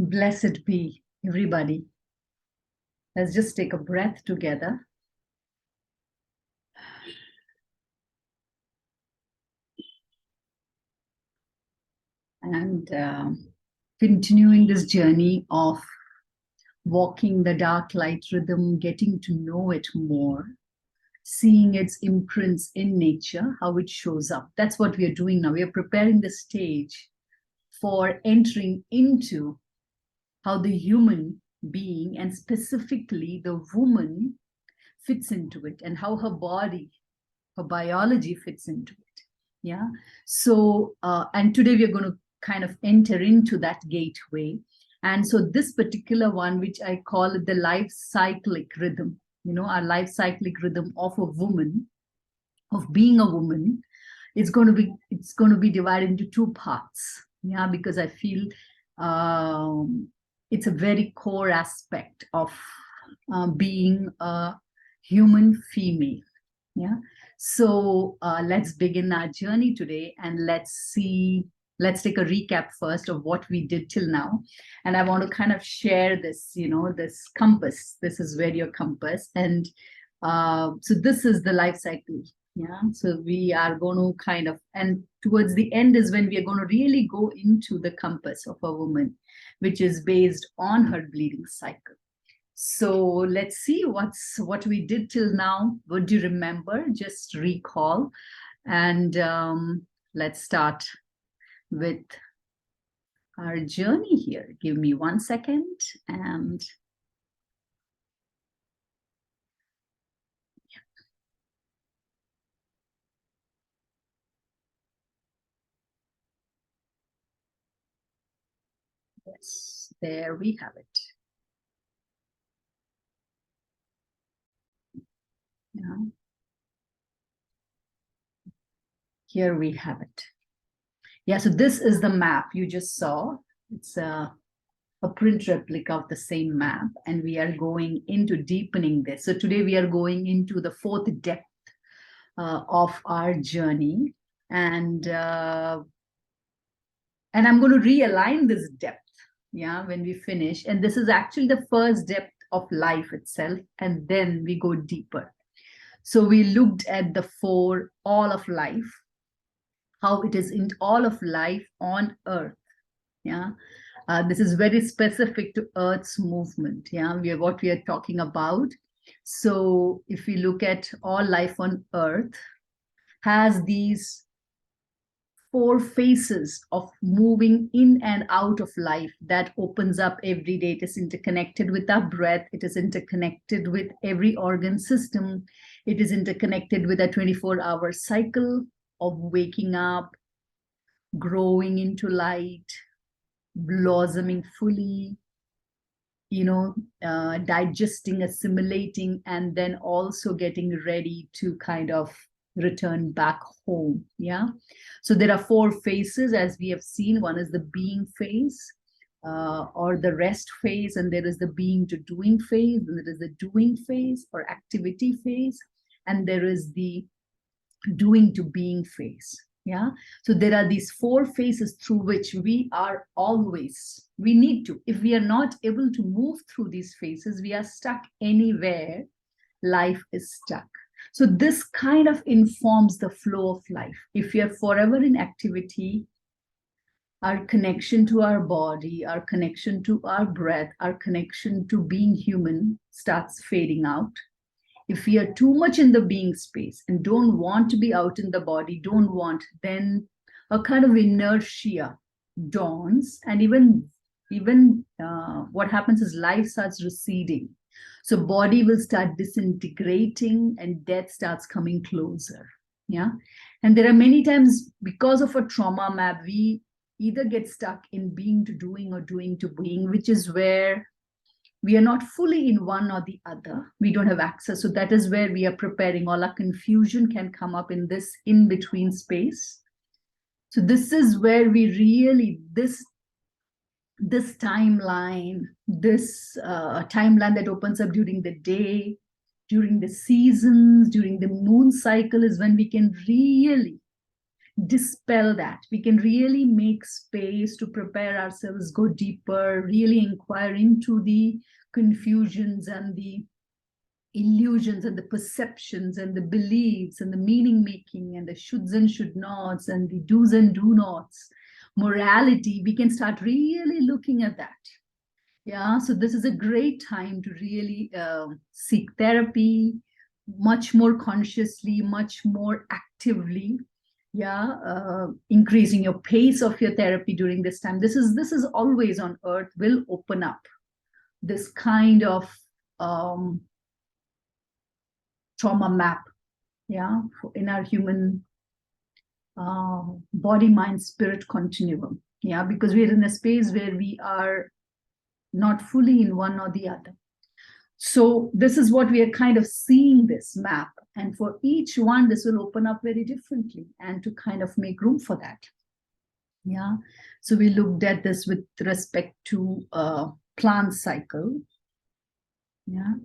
Blessed be everybody. Let's just take a breath together. And continuing this journey of walking the dark light rhythm, getting to know it more, seeing its imprints in nature, how it shows up. That's what we are doing now. We are preparing the stage for entering into how the human being, and specifically the woman, fits into it, and how her body, her biology fits into it. Yeah. So, and today we are going to kind of enter into that gateway. And so this particular one, which I call it the life cyclic rhythm, our life cyclic rhythm of a woman, of being a woman, it's going to be divided into two parts. Yeah, because I feel it's a very core aspect of being a human female. Yeah. So let's begin our journey today, and let's take a recap first of what we did till now. And I want to kind of share this, this compass. This is where your compass. And so this is the life cycle. Yeah. So we are going to kind of, and towards the end is when we are going to really go into the compass of a woman, which is based on her bleeding cycle. So let's see what we did till now. What do you remember? Just recall. And let's start with our journey here. Give me 1 second. And yes, there we have it. Yeah. Here we have it. Yeah, so this is the map you just saw. It's a print replica of the same map, and we are going into deepening this. So today we are going into the fourth depth of our journey, and I'm going to realign this depth, yeah, when we finish. And this is actually the first depth of life itself, and then we go deeper. So we looked at the four, all of life, how it is in all of life on Earth. Yeah. This is very specific to Earth's movement. Yeah, what we are talking about. So if we look at all life on Earth, has these four phases of moving in and out of life that opens up every day. It is interconnected with our breath. It is interconnected with every organ system. It is interconnected with a 24-hour cycle of waking up, growing into light, blossoming fully, digesting, assimilating, and then also getting ready to kind of return back home. Yeah. So there are four phases, as we have seen. One is the being phase, or the rest phase, and there is the being to doing phase, and there is the doing phase or activity phase, and there is the doing to being phase. Yeah. So there are these four phases through which we need to. If we are not able to move through these phases, we are stuck anywhere. Life is stuck. So this kind of informs the flow of life. If we are forever in activity, our connection to our body, our connection to our breath, our connection to being human starts fading out. If we are too much in the being space and don't want to be out in the body, then a kind of inertia dawns, and even what happens is life starts receding. So body will start disintegrating and death starts coming closer. Yeah. And there are many times, because of a trauma map, we either get stuck in being to doing or doing to being, which is where we are not fully in one or the other. We don't have access. So that is where we are preparing. All our confusion can come up in this in-between space. So this is where we really, this timeline, timeline that opens up during the day, during the seasons, during the moon cycle, is when we can really dispel that. We can really make space to prepare ourselves, go deeper, really inquire into the confusions and the illusions and the perceptions and the beliefs and the meaning making and the shoulds and should nots and the do's and do nots, morality. We can start really looking at that. Yeah, so this is a great time to really seek therapy much more consciously, much more actively. Yeah, increasing your pace of your therapy during this time. This is always on earth will open up this kind of trauma map, yeah, in our human body, mind, spirit continuum. Yeah, because we're in a space where we are not fully in one or the other. So this is what we are kind of seeing, this map. And for each one, this will open up very differently, and to kind of make room for that. Yeah. So we looked at this with respect to plant cycle. Yeah.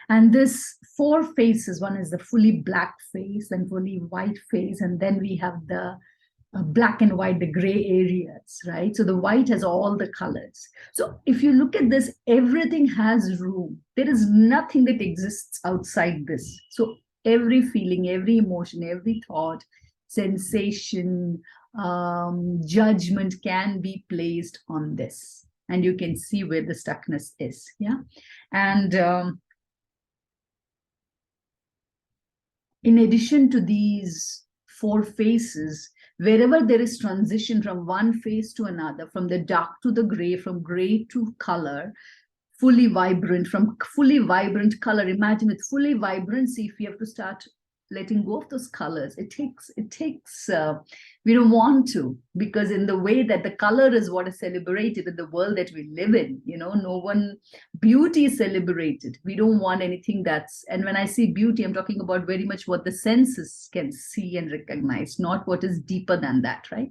And this 4 phases, one is the fully black phase and fully white phase, and then we have the black and white, the gray areas, right? So the white has all the colors. So if you look at this, everything has room. There is nothing that exists outside this. So every feeling, every emotion, every thought, sensation, judgment can be placed on this. And you can see where the stuckness is, yeah? And in addition to these 4 phases, wherever there is transition from one phase to another, from the dark to the gray, from gray to color, fully vibrant, from fully vibrant color, imagine with fully vibrancy, if you have to start letting go of those colors, it takes we don't want to, because in the way that the color is what is celebrated in the world that we live in, no one, beauty is celebrated. We don't want anything that's, and when I say beauty, I'm talking about very much what the senses can see and recognize, not what is deeper than that, right?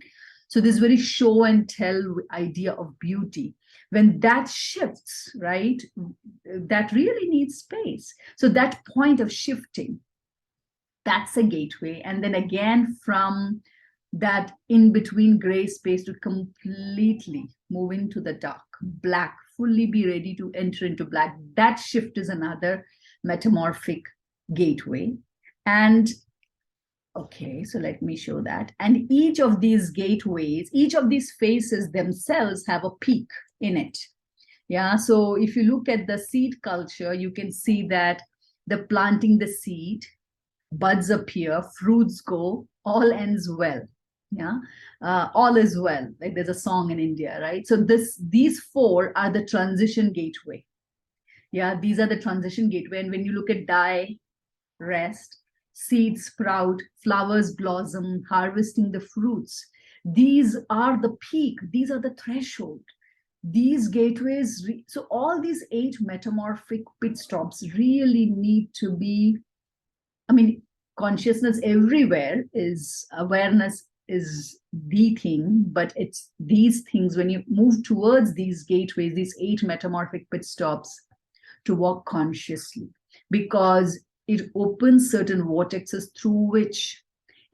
So this very show and tell idea of beauty, when that shifts, right, that really needs space. So that point of shifting, that's a gateway. And then again, from that in between gray space to completely move into the dark, black, fully be ready to enter into black. That shift is another metamorphic gateway. And okay, so let me show that. And each of these gateways, each of these phases themselves have a peak in it. Yeah, so if you look at the seed culture, you can see that the planting the seed, buds appear, fruits go, all ends well. Yeah, all is well. Like there's a song in India, right? So these 4 are the transition gateway. Yeah, these are the transition gateway. And when you look at die, rest, seeds sprout, flowers blossom, harvesting the fruits, these are the peak. These are the threshold. These gateways. So all these 8 metamorphic pit stops really need to be, I mean, consciousness everywhere is, awareness is the thing, but it's these things, when you move towards these gateways, these 8 metamorphic pit stops, to walk consciously, because it opens certain vortexes through which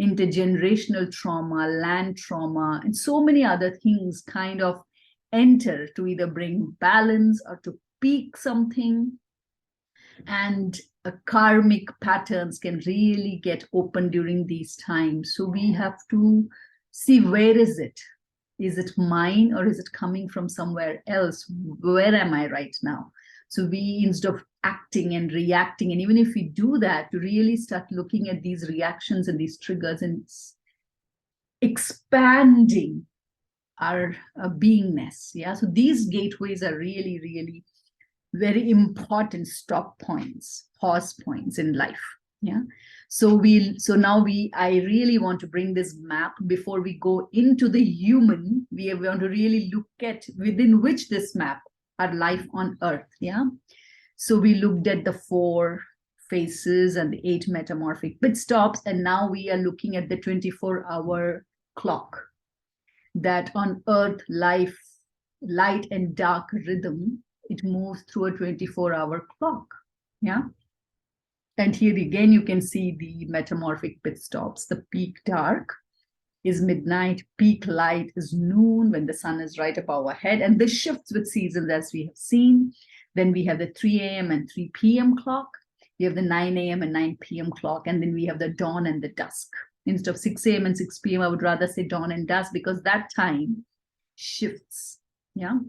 intergenerational trauma, land trauma, and so many other things kind of enter to either bring balance or to peak something. And karmic patterns can really get open during these times. So we have to see, where is it? Is it mine, or is it coming from somewhere else? Where am I right now? So we, instead of acting and reacting, and even if we do that, to really start looking at these reactions and these triggers and expanding our beingness. Yeah, so these gateways are really, really very important stop points, pause points in life. Yeah. So now I really want to bring this map before we go into the human. We want to really look at within which this map, our life on earth. Yeah. So we looked at the 4 phases and the 8 metamorphic pit stops, and now we are looking at the 24-hour clock, that on earth life, light and dark rhythm, it moves through a 24-hour clock. Yeah. And here again, you can see the metamorphic pit stops. The peak dark is midnight, peak light is noon when the sun is right above our head. And this shifts with seasons as we have seen. Then we have the 3 a.m. and 3 p.m. clock. We have the 9 a.m. and 9 p.m. clock. And then we have the dawn and the dusk. Instead of 6 a.m. and 6 p.m., I would rather say dawn and dusk because that time shifts. Yeah.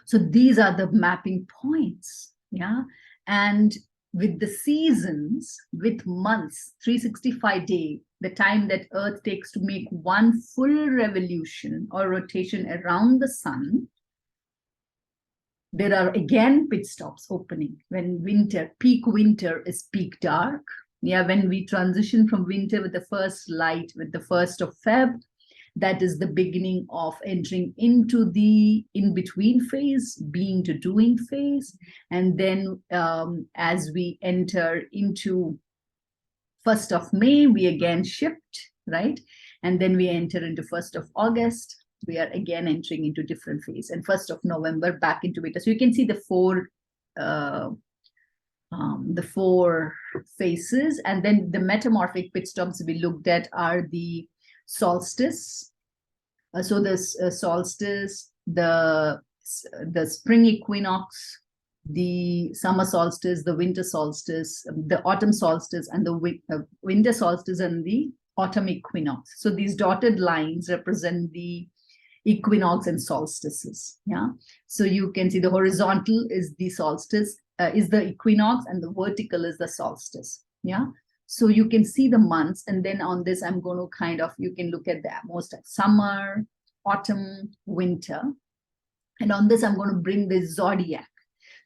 So these are the mapping points. Yeah. And with the seasons, with months, 365 days, the time that Earth takes to make one full revolution or rotation around the sun, there are again pit stops opening. When winter, peak winter is peak dark. Yeah, when we transition from winter with the first light, with the 1st of Feb, that is the beginning of entering into the in-between phase, being to doing phase. And then as we enter into 1st of May, we again shift, right? And then we enter into 1st of August, we are again entering into different phase. And 1st of November, back into winter. So you can see the four phases. And then the metamorphic pit stops we looked at are the solstice. So this solstice, the spring equinox, the summer solstice, the winter solstice, the autumn solstice, and the winter solstice and the autumn equinox. So these dotted lines represent the equinox and solstices. Yeah. So you can see the horizontal is the solstice, is the equinox, and the vertical is the solstice. Yeah. So you can see the months, and then on this, I'm going to kind of, you can look at the most at summer, autumn, winter. And on this, I'm going to bring the zodiac.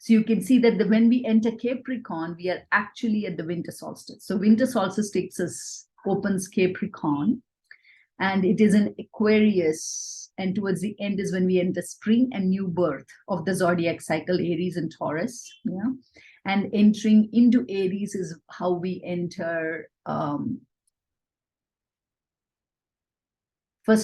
So you can see that when we enter Capricorn, we are actually at the winter solstice. So winter solstice opens Capricorn, and it is in Aquarius. And towards the end is when we enter spring and new birth of the zodiac cycle, Aries and Taurus. Yeah. And entering into Aries is how we enter 1st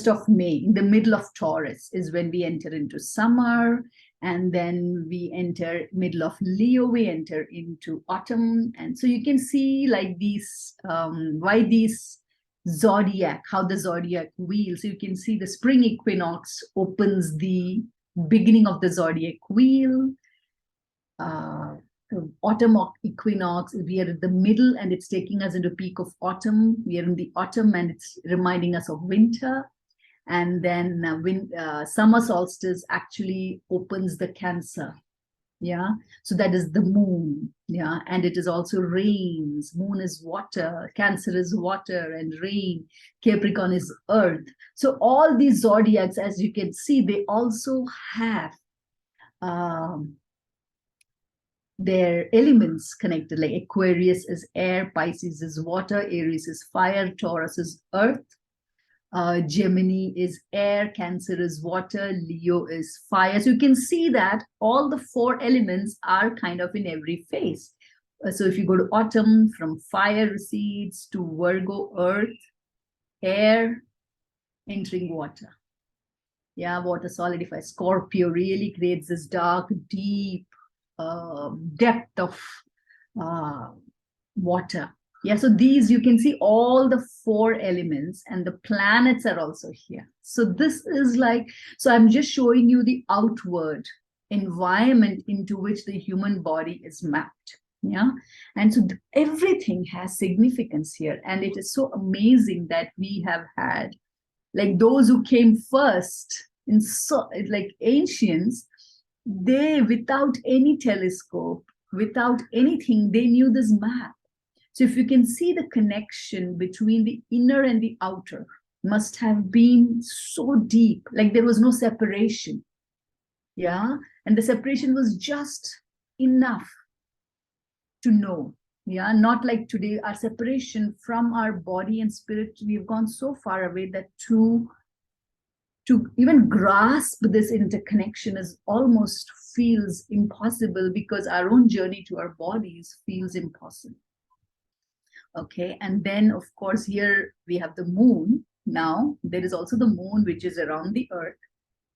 of May. In the middle of Taurus is when we enter into summer. And then we enter middle of Leo, we enter into autumn. And so you can see like these, why these zodiac, how the zodiac wheel. So you can see the spring equinox opens the beginning of the zodiac wheel. Autumn equinox, we are at the middle and it's taking us into peak of autumn. We are in the autumn and it's reminding us of winter. And then summer solstice actually opens the Cancer. Yeah. So that is the moon. Yeah. And it is also rains. Moon is water. Cancer is water and rain. Capricorn is earth. So all these zodiacs, as you can see, they also have their elements connected, like Aquarius is air, Pisces is water, Aries is fire, Taurus is earth, Gemini is air, Cancer is water, Leo is fire. So you can see that all the 4 elements are kind of in every phase. So if you go to autumn, from fire recedes to Virgo, earth, air, entering water. Yeah, water solidifies. Scorpio really creates this dark, deep depth of water. Yeah, so these, you can see all the 4 elements and the planets are also here. So this is like, so I'm just showing you the outward environment into which the human body is mapped. Yeah, and so everything has significance here. And it is so amazing that we have had, like those who came first, in so like ancients, they, without any telescope, without anything, they knew this map. So if you can see the connection between the inner and the outer must have been so deep, like there was no separation. Yeah. And the separation was just enough to know. Yeah. Not like today, our separation from our body and spirit, we've gone so far away that to even grasp this interconnection is almost feels impossible, because our own journey to our bodies feels impossible. Okay, and then of course here we have the moon. Now there is also the moon, which is around the earth,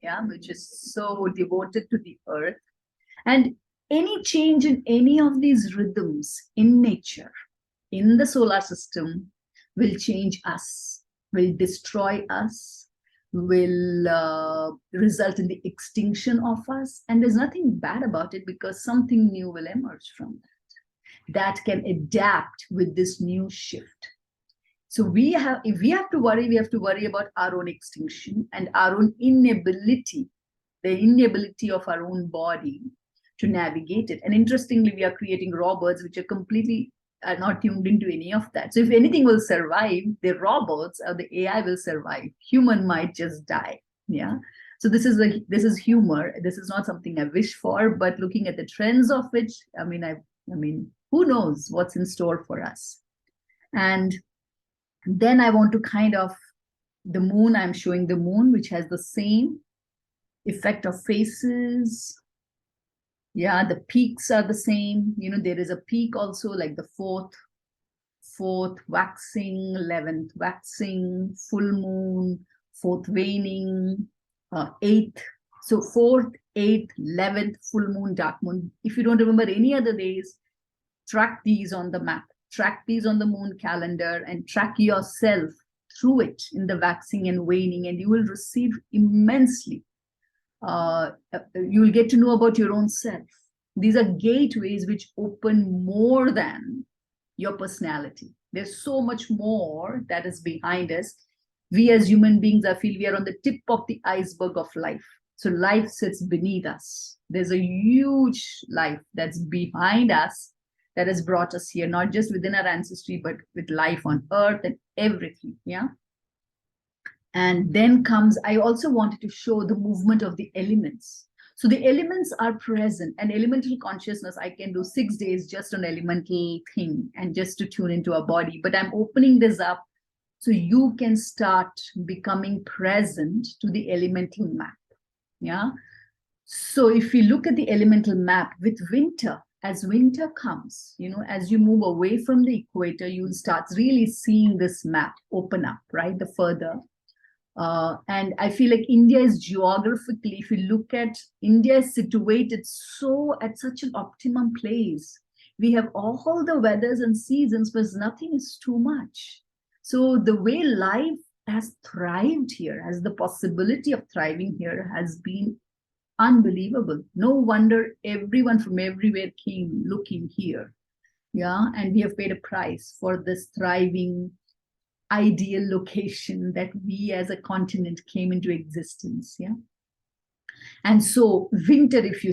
yeah, which is so devoted to the earth. And any change in any of these rhythms in nature, in the solar system, will change us, will destroy us, will result in the extinction of us. And there's nothing bad about it, because something new will emerge from that can adapt with this new shift. So if we have to worry, we have to worry about our own extinction and our own inability, the inability of our own body to navigate it. And interestingly, we are creating robots which are not tuned into any of that. So if anything will survive, the robots or the AI will survive. Human might just die. Yeah. So this is humor. This is not something I wish for, but looking at the trends of it, I mean, who knows what's in store for us? And then I want to the moon, I'm showing the moon, which has the same effect of phases. Yeah, the peaks are the same. There is a peak also, like the fourth waxing, 11th waxing, full moon, fourth waning, 8th. So 4th, 8th, 11th, full moon, dark moon. If you don't remember any other days, track these on the map, track these on the moon calendar, and track yourself through it in the waxing and waning, and you will receive immensely. You will get to know about your own self. These are gateways which open more than your personality. There's so much more that is behind us. We as human beings, I feel we are on the tip of the iceberg of life. So life sits beneath us. There's a huge life that's behind us that has brought us here, not just within our ancestry, but with life on earth and everything. Yeah. And then I also wanted to show the movement of the elements. So the elements are present, and elemental consciousness, I can do 6 days just on elemental thing and just to tune into our body. But I'm opening this up so you can start becoming present to the elemental map. Yeah. So if we look at the elemental map with winter, as winter comes, as you move away from the equator, you'll start really seeing this map open up, right? The further. And I feel like India is geographically, if you look at India, is situated at such an optimum place. We have all the weathers and seasons, but nothing is too much. So the way life has thrived here, has the possibility of thriving here, has been unbelievable. No wonder everyone from everywhere came looking here. Yeah. And we have paid a price for this thriving, ideal location that we as a continent came into existence. Yeah. And so winter, if you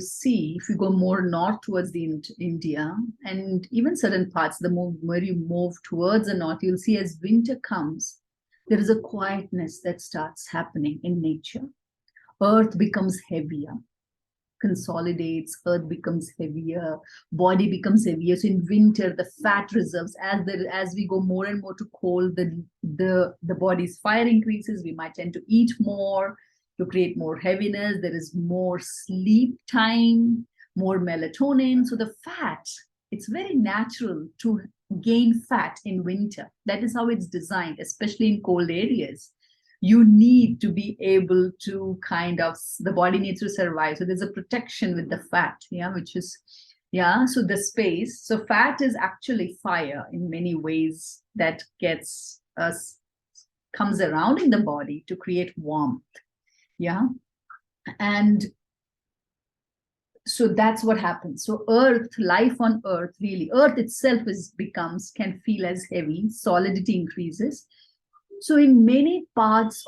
go more north towards India and even certain parts, the more you move towards the north, you'll see as winter comes, there is a quietness that starts happening in nature. Earth becomes heavier, consolidates, earth becomes heavier, body becomes heavier. So in winter, the fat reserves, as we go more and more to cold, the body's fire increases. We might tend to eat more to create more heaviness. There is more sleep time, more melatonin. So the fat, it's very natural to gain fat in winter. That is how it's designed, especially in cold areas. You need to be able to the body needs to survive. So there's a protection with the fat, so the space. So fat is actually fire in many ways that comes around in the body to create warmth. Yeah. And so that's what happens. So life on earth, really, earth itself can feel as heavy, solidity increases. So in many parts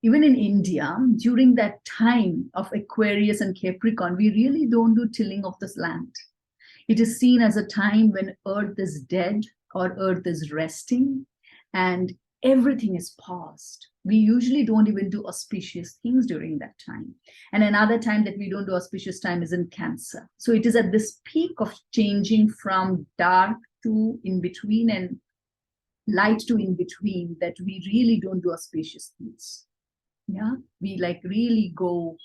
even in India, during that time of Aquarius and Capricorn, we really don't do tilling of this land. It is seen as a time when earth is dead or earth is resting and everything is paused. We usually don't even do auspicious things during that time. And another time that we don't do auspicious time is in Cancer. So it is at this peak of changing from dark to in between and light to in between that we really don't do auspicious things. Yeah, we really go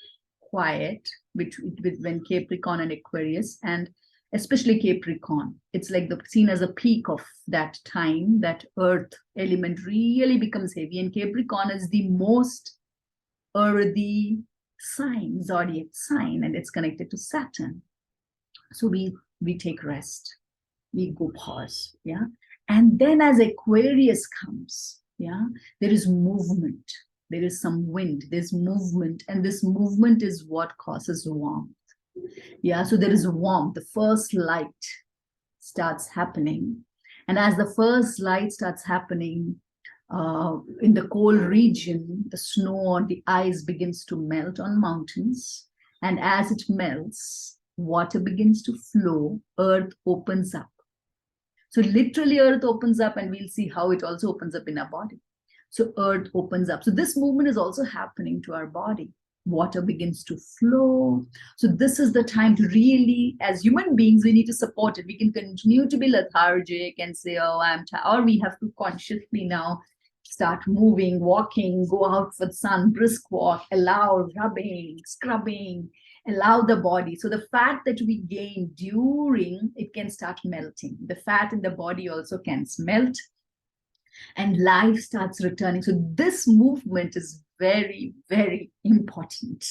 quiet when Capricorn and Aquarius, and especially Capricorn. It's seen as a peak of that time that earth element really becomes heavy, and Capricorn is the most earthy zodiac sign, and it's connected to Saturn. So we take rest, we go pause, yeah. And then as Aquarius comes, yeah, there is movement, there is some wind, there's movement, and this movement is what causes warmth. Yeah, so there is warmth, the first light starts happening. And as the first light starts happening, in the cold region, the snow or the ice begins to melt on mountains. And as it melts, water begins to flow, earth opens up. So literally earth opens up, and we'll see how it also opens up in our body. So earth opens up. So this movement is also happening to our body. Water begins to flow. So this is the time to really, as human beings, we need to support it. We can continue to be lethargic and say, oh, I'm tired. Or we have to consciously now start moving, walking, go out for the sun, brisk walk, allow rubbing, scrubbing, allow the body. So the fat that we gain during, it can start melting. The fat in the body also can melt, and life starts returning. So this movement is very, very important.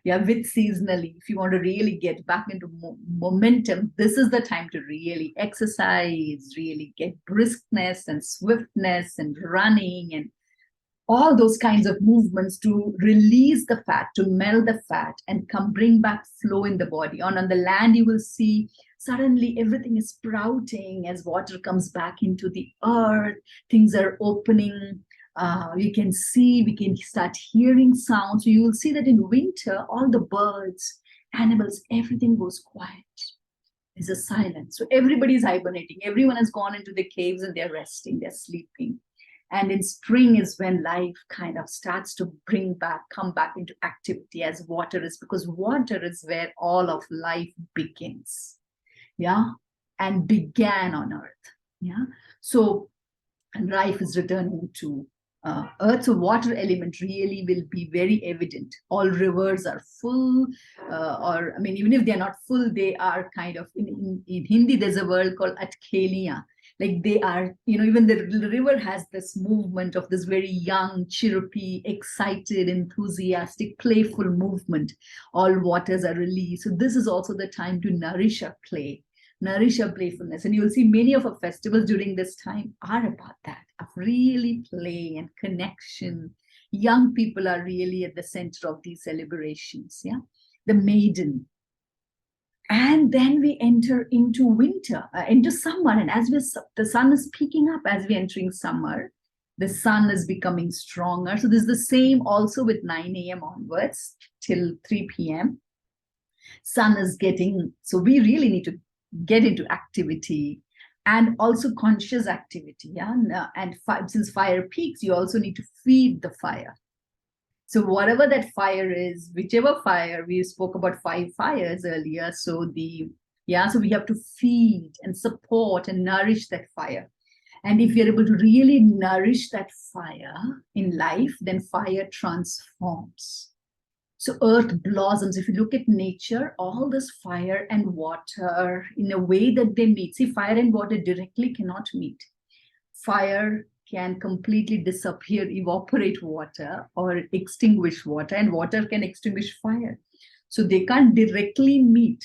Yeah, with seasonally, if you want to really get back into momentum, this is the time to really exercise, really get briskness and swiftness and running and all those kinds of movements to release the fat, to melt the fat and bring back flow in the body. On the land, you will see suddenly everything is sprouting as water comes back into the earth. Things are opening. We can see, we can start hearing sounds. So you will see that in winter, all the birds, animals, everything goes quiet. There's a silence. So everybody's hibernating. Everyone has gone into the caves and they're resting, they're sleeping. And in spring is when life kind of starts to come back into activity, as water is, because water is where all of life begins. Yeah. And began on earth. Yeah. So, and life is returning to earth. So water element really will be very evident. All rivers are full, or I mean, even if they're not full, they are kind of, in Hindi, there's a word called atkeliya. Like they are, even the river has this movement of this very young, chirpy, excited, enthusiastic, playful movement. All waters are released. So this is also the time to nourish our play, nourish our playfulness. And you'll see many of our festivals during this time are about that, of really play and connection. Young people are really at the center of these celebrations. Yeah, the maiden. And then we enter into winter, into summer. And as the sun is peaking up as we're entering summer, the sun is becoming stronger. So this is the same also with 9 a.m. onwards till 3 p.m. Sun is getting, so we really need to get into activity and also conscious activity. Yeah. And since fire peaks, you also need to feed the fire. So whatever that fire is, whichever fire, we spoke about 5 fires earlier. So we have to feed and support and nourish that fire. And if you're able to really nourish that fire in life, then fire transforms. So earth blossoms. If you look at nature, all this fire and water, in a way that they meet. See, fire and water directly cannot meet. Fire can completely disappear, evaporate water or extinguish water, and water can extinguish fire. So they can't directly meet.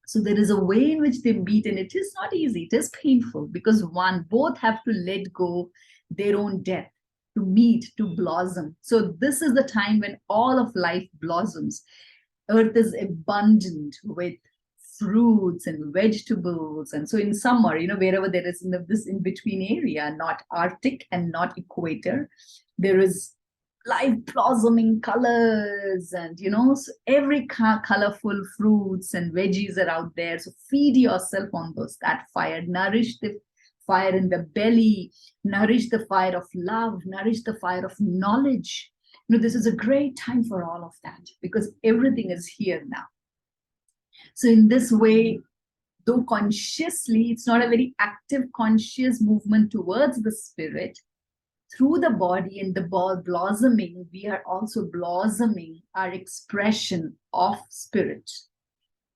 So there is a way in which they meet, and it is not easy. It is painful because both have to let go their own death to meet, to blossom. So this is the time when all of life blossoms. Earth is abundant with fruits and vegetables. And so in summer, wherever there is this in-between area, not Arctic and not equator, there is life blossoming colors and, so every colorful fruits and veggies are out there. So feed yourself on that fire, nourish the fire in the belly, nourish the fire of love, nourish the fire of knowledge. This is a great time for all of that because everything is here now. So in this way, though consciously, it's not a very active, conscious movement towards the spirit. Through the body and the blossoming, we are also blossoming our expression of spirit.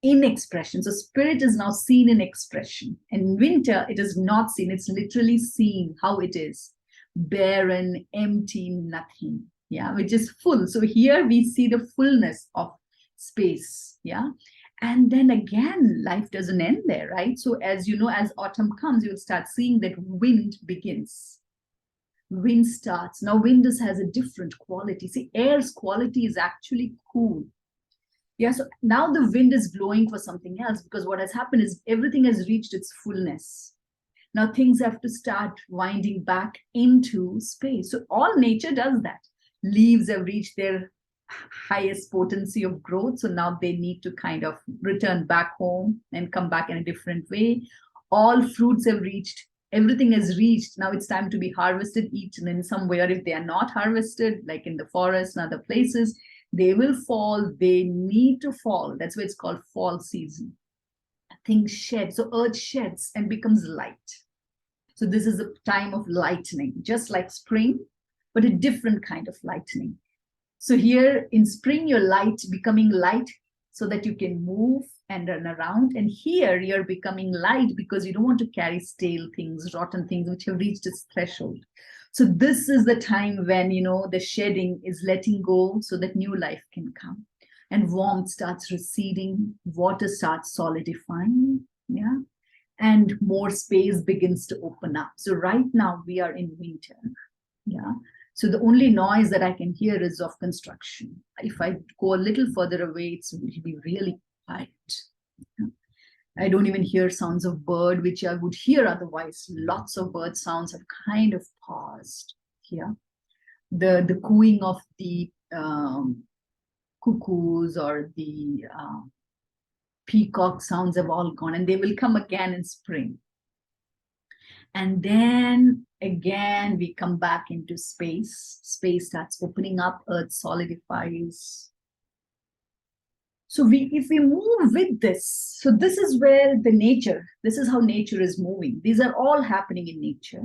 In expression. So spirit is now seen in expression. In winter, it is not seen. It's literally seen how it is. Barren, empty, nothing. Yeah, which is full. So here we see the fullness of space. Yeah. And then again, life doesn't end there, right? So as you know, as autumn comes, you'll start seeing that wind begins. Wind starts. Now, wind has a different quality. See, air's quality is actually cool. Yeah, so now the wind is blowing for something else, because what has happened is everything has reached its fullness. Now things have to start winding back into space. So all nature does that. Leaves have reached their highest potency of growth. So now they need to kind of return back home and come back in a different way. All fruits have reached, everything has reached. Now it's time to be harvested, eaten in some way. Or if they are not harvested, like in the forest and other places, they will fall. They need to fall. That's why it's called fall season. Things shed. So earth sheds and becomes light. So this is a time of lightening, just like spring, but a different kind of lightening. So here in spring, you're light, becoming light so that you can move and run around. And here you're becoming light because you don't want to carry stale things, rotten things, which have reached its threshold. So this is the time when, you know, the shedding is letting go so that new life can come. And warmth starts receding, water starts solidifying, yeah, and more space begins to open up. So right now we are in winter, yeah. So the only noise that I can hear is of construction. If I go a little further away, it will be really quiet. Yeah? I don't even hear sounds of bird, which I would hear otherwise. Lots of bird sounds have kind of paused here. The cooing of the cuckoos or the peacock sounds have all gone, and they will come again in spring. And then again, we come back into space. Space starts opening up, earth solidifies. So if we move with this, so this is where the nature, this is how nature is moving. These are all happening in nature.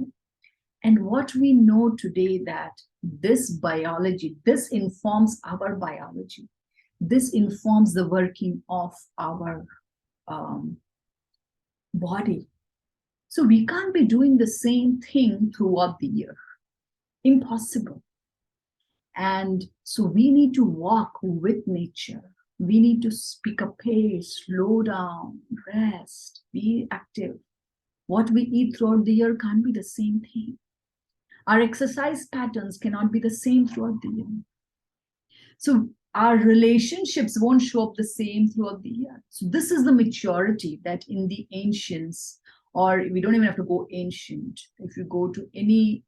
And what we know today, that this biology, this informs our biology. This informs the working of our body. So we can't be doing the same thing throughout the year. Impossible. And so we need to walk with nature. We need to pick a pace, slow down, rest, be active. What we eat throughout the year can't be the same thing. Our exercise patterns cannot be the same throughout the year. So our relationships won't show up the same throughout the year. So this is the maturity that in the ancients, or we don't even have to go ancient, if you go to any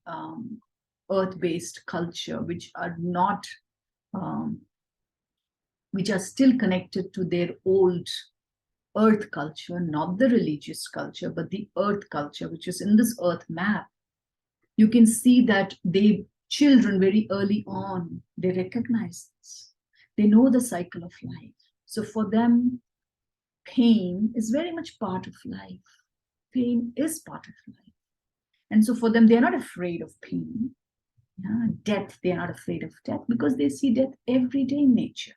earth-based culture, which are not, which are still connected to their old earth culture, not the religious culture, but the earth culture, which is in this earth map, you can see that children very early on, they recognize this. They know the cycle of life. So for them, pain is very much part of life. Pain is part of life. And so for them, they're not afraid of pain. Yeah? Death, they're not afraid of death because they see death every day in nature.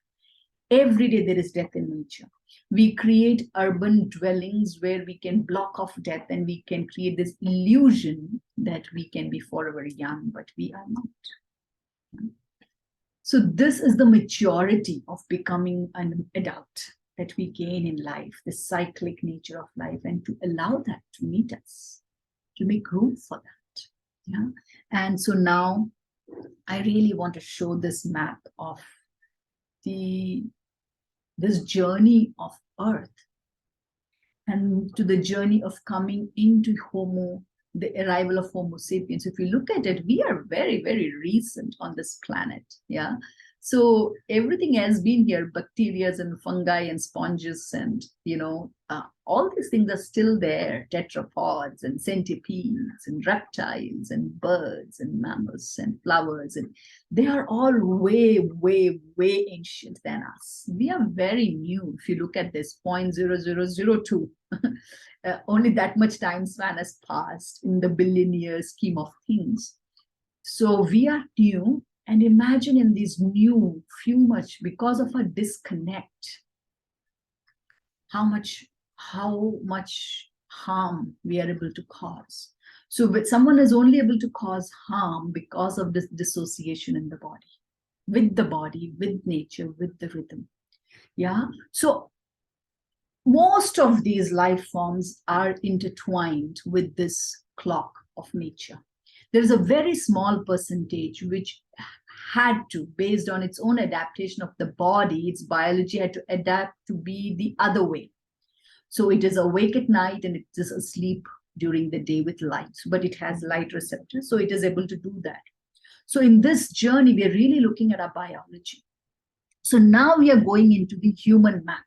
Every day there is death in nature. We create urban dwellings where we can block off death and we can create this illusion that we can be forever young, but we are not. So this is the maturity of becoming an adult that we gain in life, the cyclic nature of life, and to allow that to meet us, to make room for that. Yeah. And so now I really want to show this map of this journey of earth and to the journey of coming into the arrival of Homo sapiens. If you look at it, we are very, very recent on this planet. Yeah. So everything has been here, bacteria and fungi and sponges and, all these things are still there, tetrapods and centipedes and reptiles and birds and mammals and flowers. And they are all way, way, way ancient than us. We are very new. If you look at this 0.0002, only that much time span has passed in the billion year scheme of things. So we are new. And imagine in these new, because of a disconnect, how much harm we are able to cause. So someone is only able to cause harm because of this dissociation in the body, with nature, with the rhythm. Yeah. So most of these life forms are intertwined with this clock of nature. There is a very small percentage which had to, based on its own adaptation of the body, its biology had to adapt to be the other way. So it is awake at night and it is asleep during the day with light, but it has light receptors, so it is able to do that. So in this journey, we are really looking at our biology. So now we are going into the human map,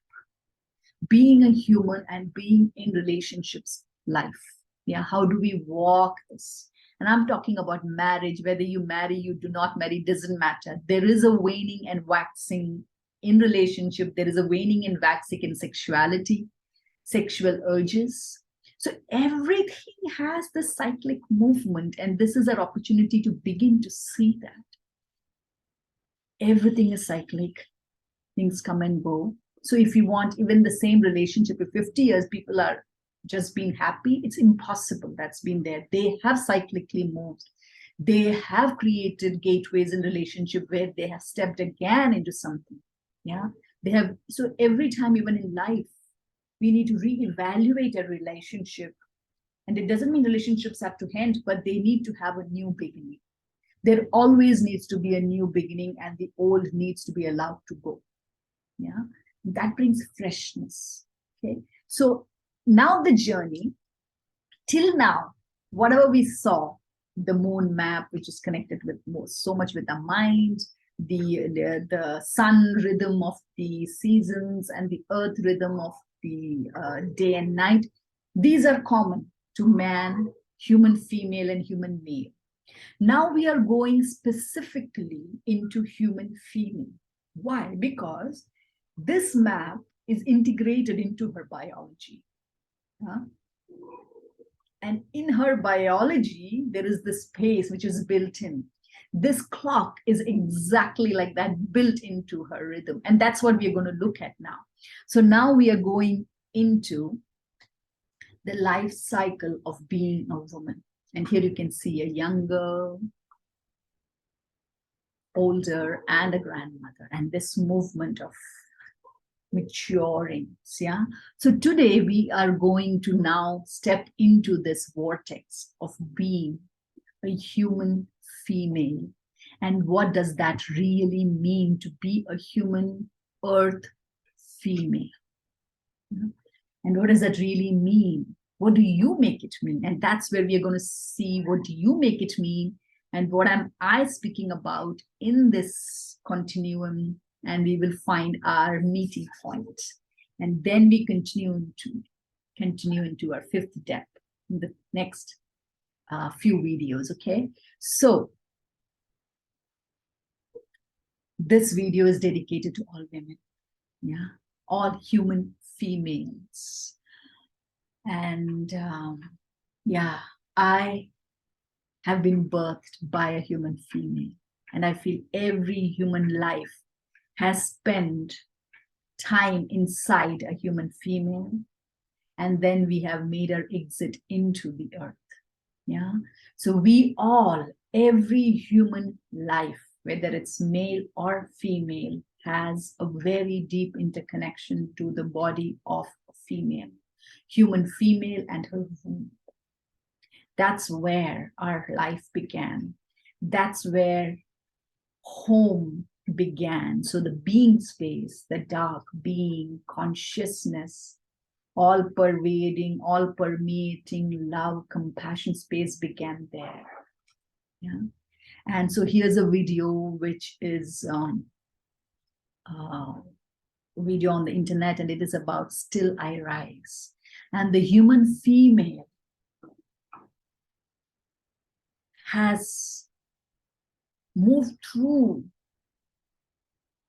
being a human and being in relationships life. Yeah, how do we walk this? And I'm talking about marriage. Whether you marry, you do not marry, doesn't matter. There is a waning and waxing in relationship. There is a waning and waxing in sexuality, sexual urges. So everything has the cyclic movement, and this is our opportunity to begin to see that. Everything is cyclic. Things come and go. So if you want even the same relationship, if 50 years people are just being happy, it's impossible. That's been there. They have cyclically moved. They have created gateways in relationship where they have stepped again into something. Yeah, they have. So every time, even in life, we need to reevaluate a relationship. And it doesn't mean relationships have to end, but they need to have a new beginning. There always needs to be a new beginning, and the old needs to be allowed to go. Yeah, that brings freshness. Okay, so now the journey till now, whatever we saw, the moon map, which is connected with so much with the mind, the sun rhythm of the seasons, and the earth rhythm of the day and night, these are common to man, human female, and human male. Now we are going specifically into human female. Why? Because this map is integrated into her biology. And in her biology, there is this space which is built in. This clock is exactly like that, built into her rhythm. And that's what we're going to look at now. So now we are going into the life cycle of being a woman. And here you can see a young girl, older, and a grandmother, and this movement of maturing. Yeah. So today we are going to now step into this vortex of being a human female. And what does that really mean to be a human earth female? And what does that really mean? What do you make it mean? And that's where we are going to see, what do you make it mean? And what am I speaking about in this continuum? And we will find our meeting point. And then we continue into our fifth depth in the next few videos, okay? So this video is dedicated to all women, yeah, all human females. And yeah, I have been birthed by a human female, and I feel every human life has spent time inside a human female, and then we have made our exit into the earth. Yeah, so we all, every human life, whether it's male or female, has a very deep interconnection to the body of a female, human female, and her womb. That's where our life began. That's where home began. So the being space, the dark being, consciousness, all pervading, all permeating love, compassion space began there. Yeah. And so here's a video which is video on the internet, and it is about Still I Rise. And the human female has moved through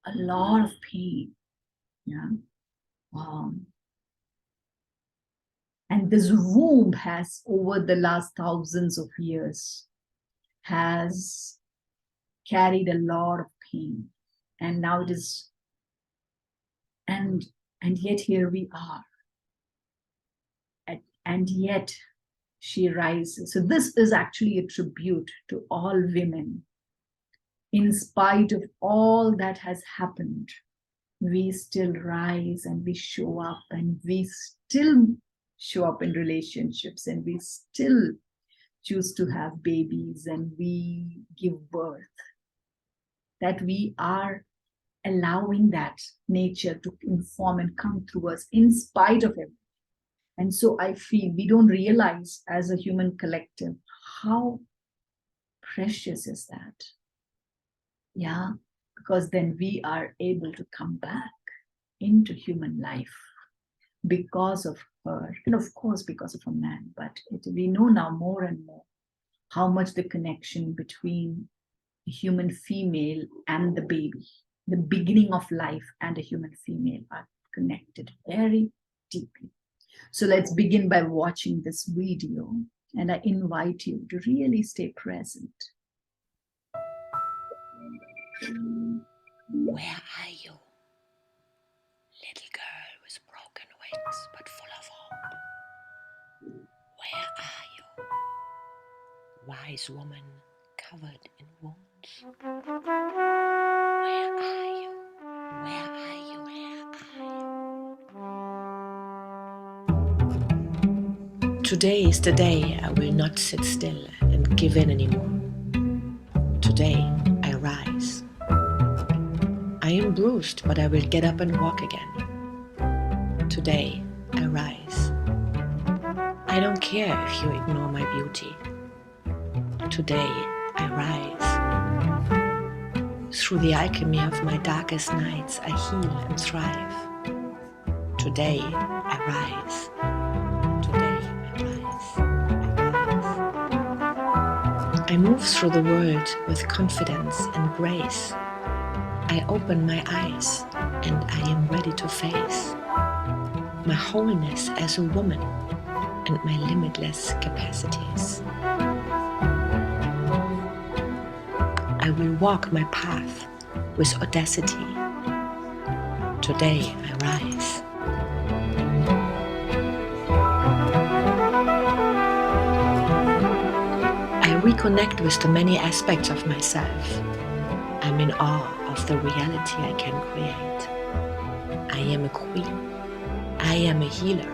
a lot of pain. Yeah. And this womb has, over the last thousands of years, has carried a lot of pain. And now it is, and yet here we are. And yet she rises. So this is actually a tribute to all women. In spite of all that has happened, we still rise and we show up, and we still show up in relationships, and we still choose to have babies, and we give birth, that we are allowing that nature to inform and come through us in spite of it. And so I feel we don't realize as a human collective how precious is that. Yeah, because then we are able to come back into human life because of her, and of course because of a man. But we know now more and more how much the connection between a human female and the baby, the beginning of life, and a human female are connected very deeply. So let's begin by watching this video, and I invite you to really stay present. Where are you? Little girl with broken wings but full of hope. Where are you? Wise woman covered in wounds. Where are you? Where are you? Where are you? Today is the day I will not sit still and give in anymore. Today I rise. I am bruised, but I will get up and walk again. Today I rise. I don't care if you ignore my beauty. Today I rise. Through the alchemy of my darkest nights, I heal and thrive. Today I rise. Today I rise. I move through the world with confidence and grace. I open my eyes and I am ready to face my wholeness as a woman and my limitless capacities. I will walk my path with audacity. Today I rise. I reconnect with the many aspects of myself. I'm in awe of the reality I can create. I am a queen. I am a healer,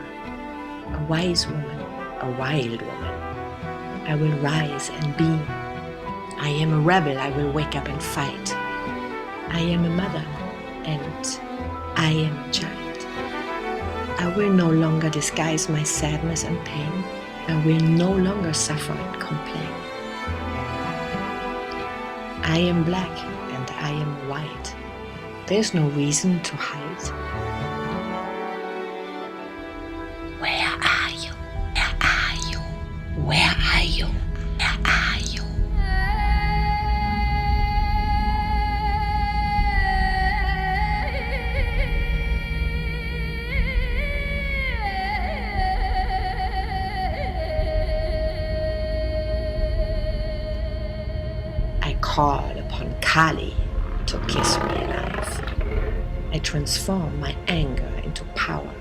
a wise woman, a wild woman. I will rise and be. I am a rebel, I will wake up and fight. I am a mother and I am a child. I will no longer disguise my sadness and pain. I will no longer suffer and complain. I am black and I am white. There's no reason to hide. Where are you? Where are you? Where are you? Where are you? I call upon Kali to kiss me alive. I transform my anger into power.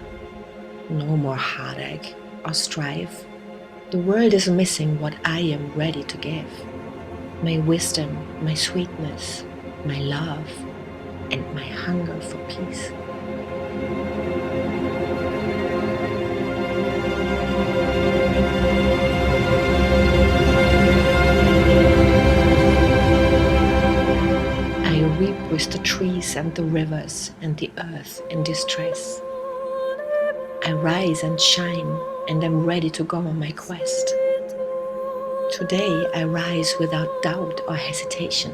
No more heartache or strife. The world is missing what I am ready to give. My wisdom, my sweetness, my love, and my hunger for peace. I weep with the trees and the rivers and the earth in distress. I rise and shine and am ready to go on my quest. Today I rise without doubt or hesitation.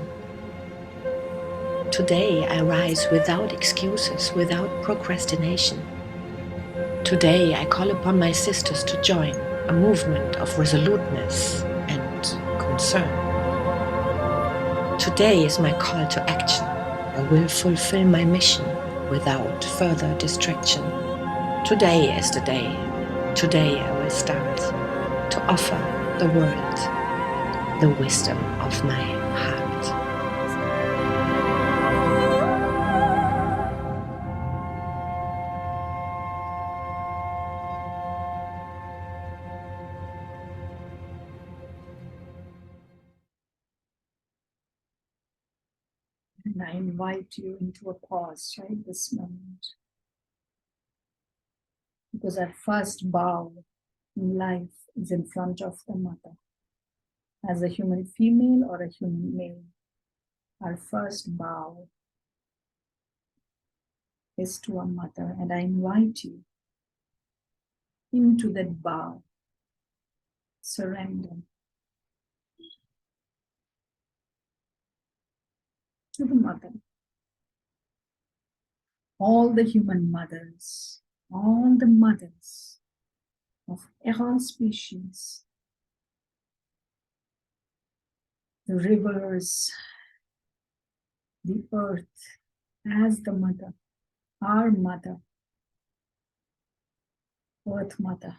Today I rise without excuses, without procrastination. Today I call upon my sisters to join a movement of resoluteness and concern. Today is my call to action. I will fulfill my mission without further distraction. Today is the day. Today I will start to offer the world the wisdom of my heart. And I invite you into a pause right this moment. Because our first bow in life is in front of the mother. As a human female or a human male, our first bow is to our mother. And I invite you into that bow. Surrender to the mother. All the human mothers, all the mothers of all species, the rivers, the earth as the mother, our mother, earth mother,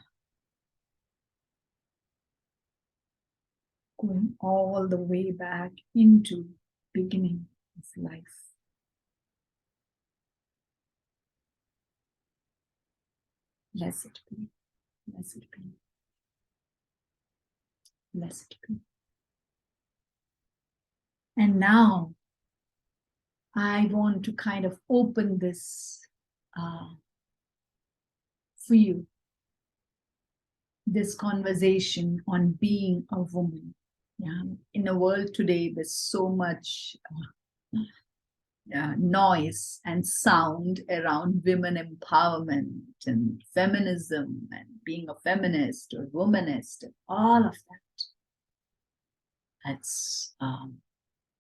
going all the way back into beginning of life. Blessed be, blessed be, blessed be. And now I want to kind of open this for you, this conversation on being a woman. Yeah. In the world today, there's so much noise and sound around women empowerment and feminism and being a feminist or womanist, and all of that. That's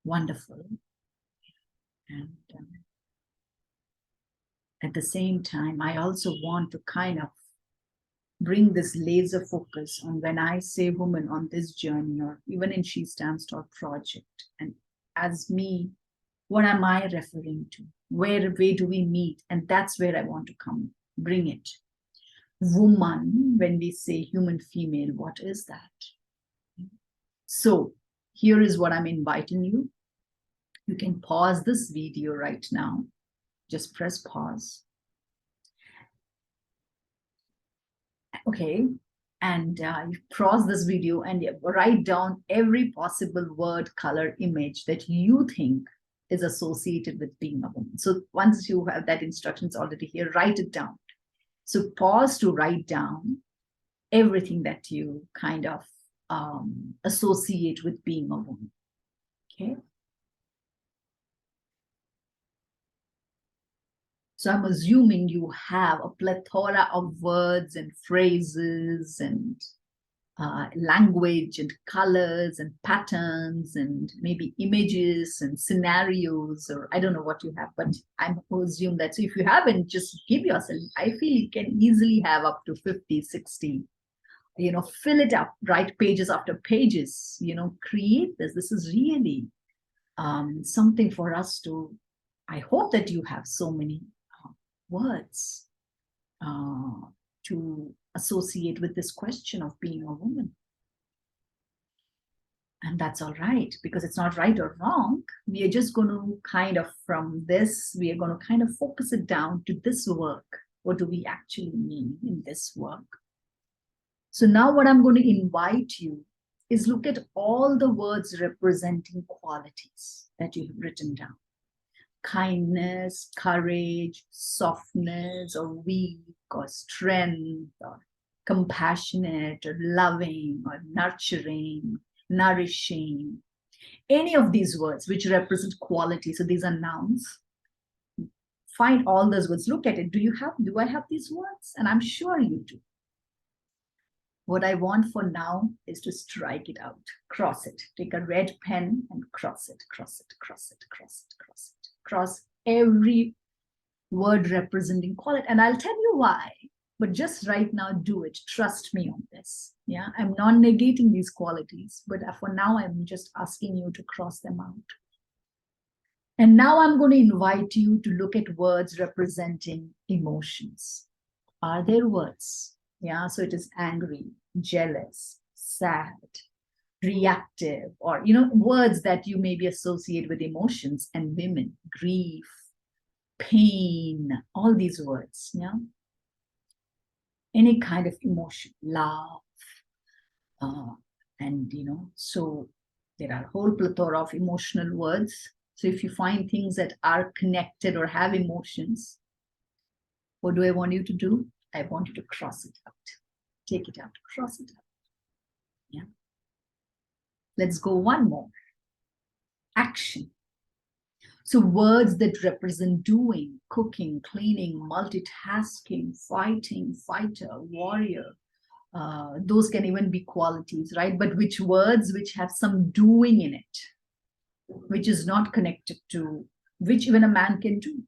wonderful. And at the same time, I also want to kind of bring this laser focus on when I say woman on this journey, or even in She Stands Tall project. And as me, what am I referring to? Where do we meet? And that's where I want to come, bring it. Woman, when we say human female, what is that? So here is what I'm inviting you. You can pause this video right now. Just press pause. Okay, and you pause this video and you write down every possible word, color, image that you think is associated with being a woman. So once you have that instructions already here, write it down. So pause to write down everything that you kind of associate with being a woman. Okay. So I'm assuming you have a plethora of words and phrases and language and colors and patterns and maybe images and scenarios, or I don't know what you have, but I'm assume that. So if you haven't, just give yourself, I feel you can easily have up to 50, 60, fill it up, write pages after pages, create this. This is really something for us to, I hope that you have so many words to associate with this question of being a woman. And that's all right, because it's not right or wrong. We are just going to kind of, from this, we are going to kind of focus it down to this work. What do we actually mean in this work? So now what I'm going to invite you is look at all the words representing qualities that you have written down. Kindness, courage, softness, or weak, or strength, or compassionate, or loving, or nurturing, nourishing. Any of these words which represent quality. So these are nouns. Find all those words. Look at it. Do I have these words? And I'm sure you do. What I want for now is to strike it out. Cross it. Take a red pen and cross it, cross it, cross it, cross it, cross it. Cross every word representing quality. And I'll tell you why, but just right now do it. Trust me on this. Yeah, I'm not negating these qualities, but for now, I'm just asking you to cross them out. And now I'm going to invite you to look at words representing emotions. Are there words? Yeah, so it is angry, jealous, sad, reactive, or words that you maybe associate with emotions and women, grief, pain, all these words. Yeah, any kind of emotion, love, and so there are a whole plethora of emotional words. So if you find things that are connected or have emotions, what do I want you to do? I want you to cross it out. Take it out, cross it out. Yeah. Let's go one more. Action. So words that represent doing, cooking, cleaning, multitasking, fighting, fighter, warrior, those can even be qualities, right? But which words which have some doing in it, which is not connected to, which even a man can do.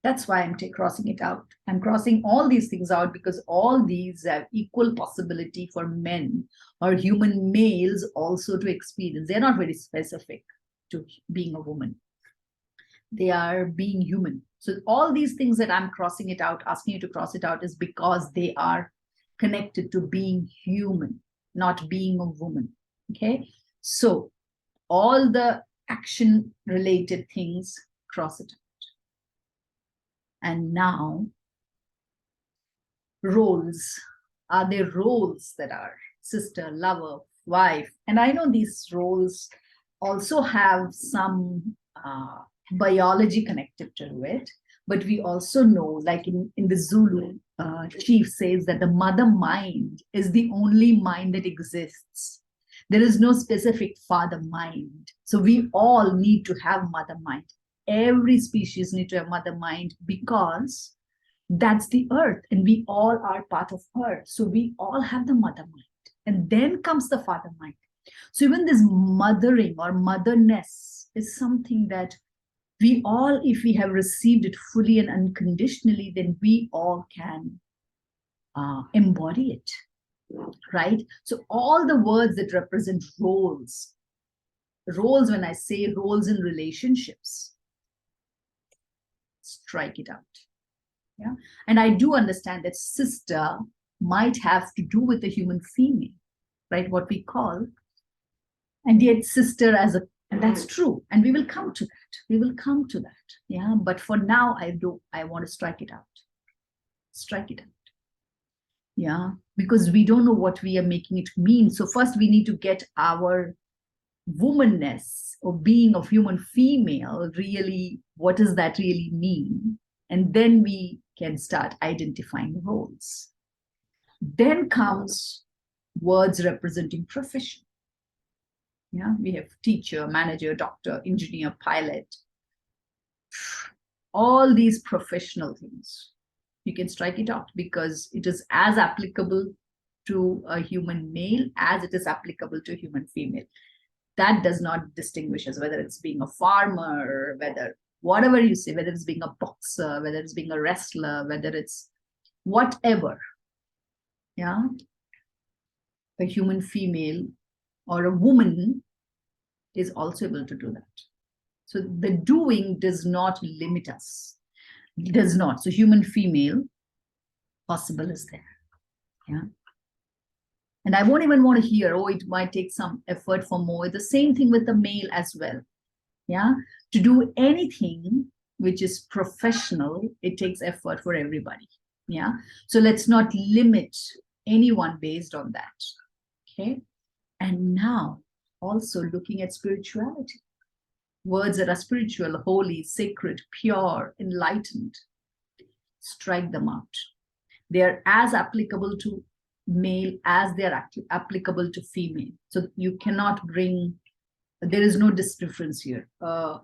That's why I'm crossing it out. I'm crossing all these things out because all these have equal possibility for men or human males also to experience. They're not very specific to being a woman. They are being human. So all these things that I'm crossing it out, asking you to cross it out, is because they are connected to being human, not being a woman. Okay. So all the action related things, cross it out. And now, roles. Are there roles that are sister, lover, wife? And I know these roles also have some biology connected to it, but we also know, like in the Zulu, chief says that the mother mind is the only mind that exists. There is no specific father mind. So we all need to have mother mind. Every species need to have mother mind because that's the earth and we all are part of earth. So we all have the mother mind. And then comes the father mind. So even this mothering or motherness is something that we all, if we have received it fully and unconditionally, then we all can embody it, right? So all the words that represent roles, when I say roles in relationships, strike it out. Yeah. And I do understand that sister might have to do with the human female, right? What we call, and yet sister as a, and that's true. And we will come to that. We will come to that. Yeah. But for now, I want to strike it out. Strike it out. Yeah. Because we don't know what we are making it mean. So first we need to get our womanness or being of human female, really, what does that really mean? And then we can start identifying roles. Then comes words representing profession. Yeah, we have teacher, manager, doctor, engineer, pilot. All these professional things, you can strike it out because it is as applicable to a human male as it is applicable to a human female. That does not distinguish us, whether it's being a farmer, whether whatever you say, whether it's being a boxer, whether it's being a wrestler, whether it's whatever. Yeah. A human female or a woman is also able to do that. So the doing does not limit us. It does not. So human female possible is there. Yeah. And I won't even want to hear, oh, it might take some effort for more. The same thing with the male as well. Yeah. To do anything which is professional, it takes effort for everybody. Yeah. So let's not limit anyone based on that. Okay. And now also looking at spirituality. Words that are spiritual, holy, sacred, pure, enlightened. Strike them out. They are as applicable to male as they are applicable to female. So you cannot bring, there is no difference here. A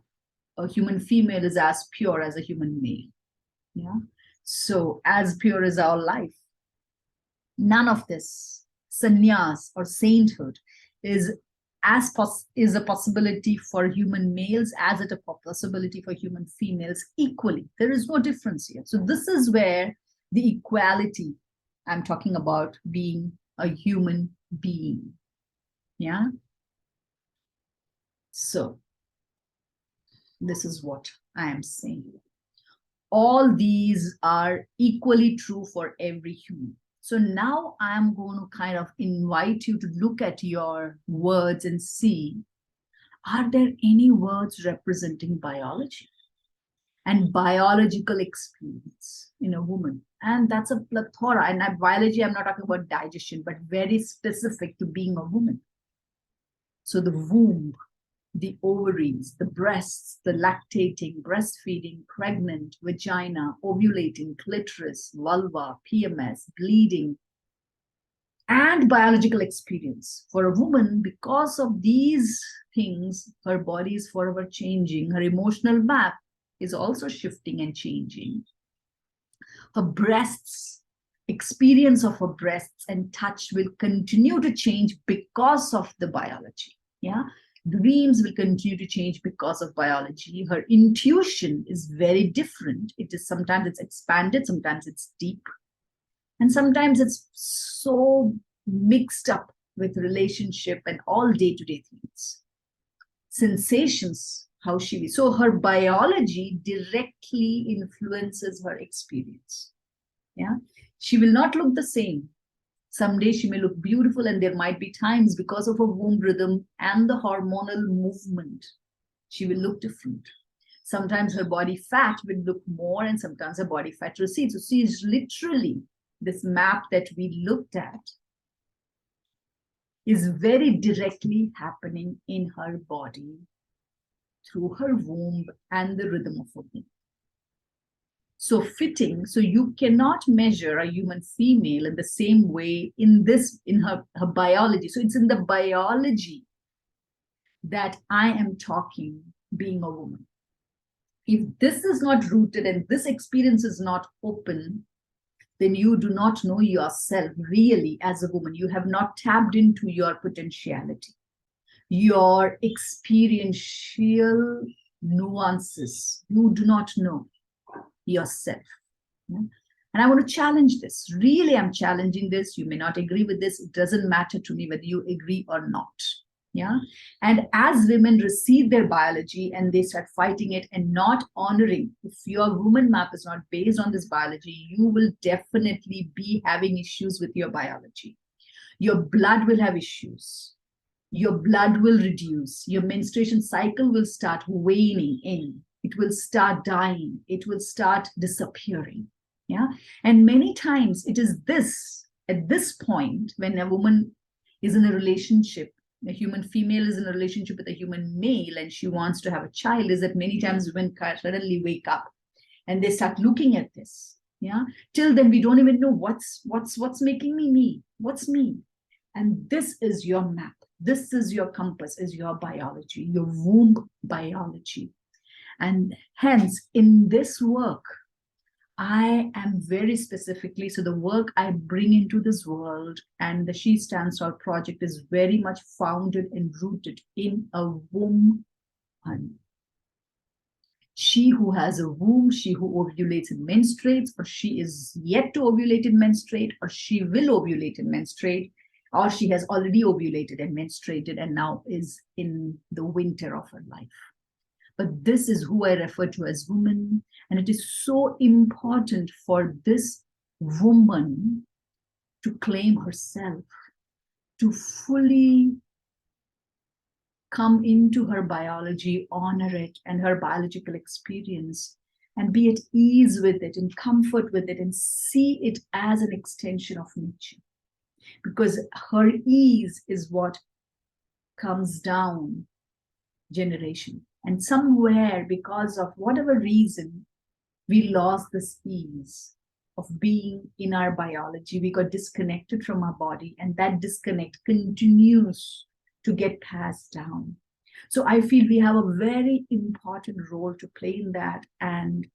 human female is as pure as a human male. Yeah. So as pure as our life. None of this sannyas or sainthood is a possibility for human males as it is a possibility for human females equally. There is no difference here. So this is where the equality I'm talking about, being a human being. Yeah. So this is what I am saying. All these are equally true for every human. So now I'm going to kind of invite you to look at your words and see, are there any words representing biology and biological experience in a woman? And that's a plethora. And biology, I'm not talking about digestion, but very specific to being a woman. So the womb, the ovaries, the breasts, the lactating, breastfeeding, pregnant, vagina, ovulating, clitoris, vulva, PMS, bleeding, and biological experience. For a woman, because of these things, her body is forever changing. Her emotional map is also shifting and changing. Her breasts, experience of her breasts and touch will continue to change because of the biology. Yeah. Dreams will continue to change because of biology. Her intuition is very different. It is sometimes it's expanded, sometimes it's deep, and sometimes it's so mixed up with relationship and all day-to-day things. Sensations, how she is. So her biology directly influences her experience. Yeah. She will not look the same. Someday she may look beautiful, and there might be times because of her womb rhythm and the hormonal movement, she will look different. Sometimes her body fat will look more, and sometimes her body fat recedes. So she is literally, this map that we looked at is very directly happening in her body through her womb and the rhythm of her womb. So fitting, so you cannot measure a human female in the same way in her biology. So it's in the biology that I am talking, being a woman. If this is not rooted and this experience is not open, then you do not know yourself really as a woman. You have not tapped into your potentiality, your experiential nuances. You do not know yourself. Yeah? And I want to challenge this. Really, I'm challenging this. You may not agree with this. It doesn't matter to me whether you agree or not. Yeah. And as women receive their biology and they start fighting it and not honoring, if your woman map is not based on this biology, you will definitely be having issues with your biology. Your blood will have issues. Your blood will reduce. Your menstruation cycle will start waning in. It will start dying. It will start disappearing. Yeah. And many times it is this, at this point, when a woman is in a relationship, a human female is in a relationship with a human male and she wants to have a child, is that many times women suddenly wake up and they start looking at this. Yeah. Till then, we don't even know what's making me, what's me. And this is your map. This is your compass, is your biology, your womb biology. And hence, in this work, I am very specifically, so the work I bring into this world and the She Stands Tall project is very much founded and rooted in a woman. She who has a womb, she who ovulates and menstruates, or she is yet to ovulate and menstruate, or she will ovulate and menstruate, or she has already ovulated and menstruated and now is in the winter of her life. But this is who I refer to as woman. And it is so important for this woman to claim herself, to fully come into her biology, honor it and her biological experience, and be at ease with it and comfort with it and see it as an extension of nature. Because her ease is what comes down generation. And somewhere, because of whatever reason, we lost this ease of being in our biology. We got disconnected from our body, and that disconnect continues to get passed down. So I feel we have a very important role to play in that. And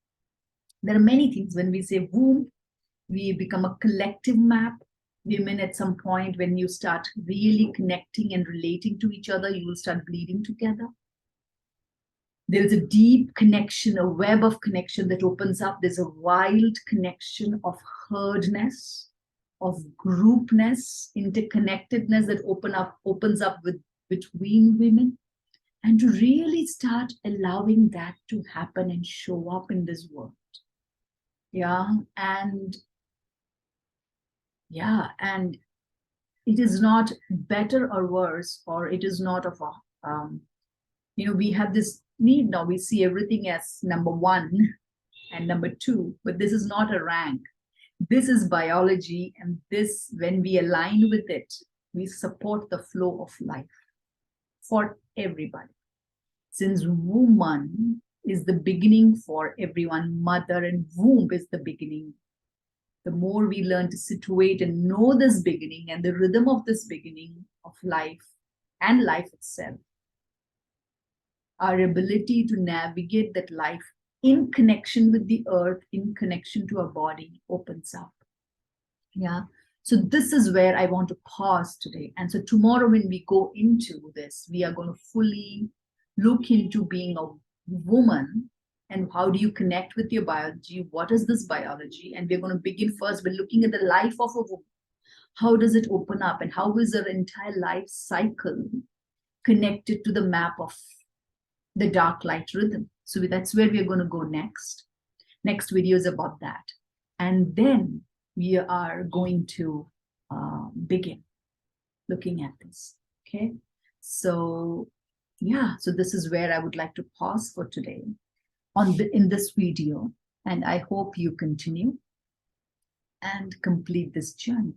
there are many things. When we say womb, we become a collective map. Women, at some point, when you start really connecting and relating to each other, you will start bleeding together. There's a deep connection, a web of connection that opens up. There's a wild connection of herdness, of groupness, interconnectedness that opens up between women. And to really start allowing that to happen and show up in this world. Yeah. And it is not better or worse, or it is not of a, we have this need now. We see everything as number one and number two, but this is not a rank. This is biology, and this, when we align with it, we support the flow of life for everybody. Since woman is the beginning for everyone, mother and womb is the beginning. The more we learn to situate and know this beginning and the rhythm of this beginning of life and life itself, our ability to navigate that life in connection with the earth, in connection to our body, opens up. Yeah. So this is where I want to pause today. And so tomorrow when we go into this, we are going to fully look into being a woman and how do you connect with your biology? What is this biology? And we're going to begin first by looking at the life of a woman. How does it open up and how is her entire life cycle connected to the map of the dark light rhythm? So that's where we're going to go next. Next video is about that. And then we are going to begin looking at this. Okay. So yeah, so this is where I would like to pause for today in this video. And I hope you continue and complete this journey.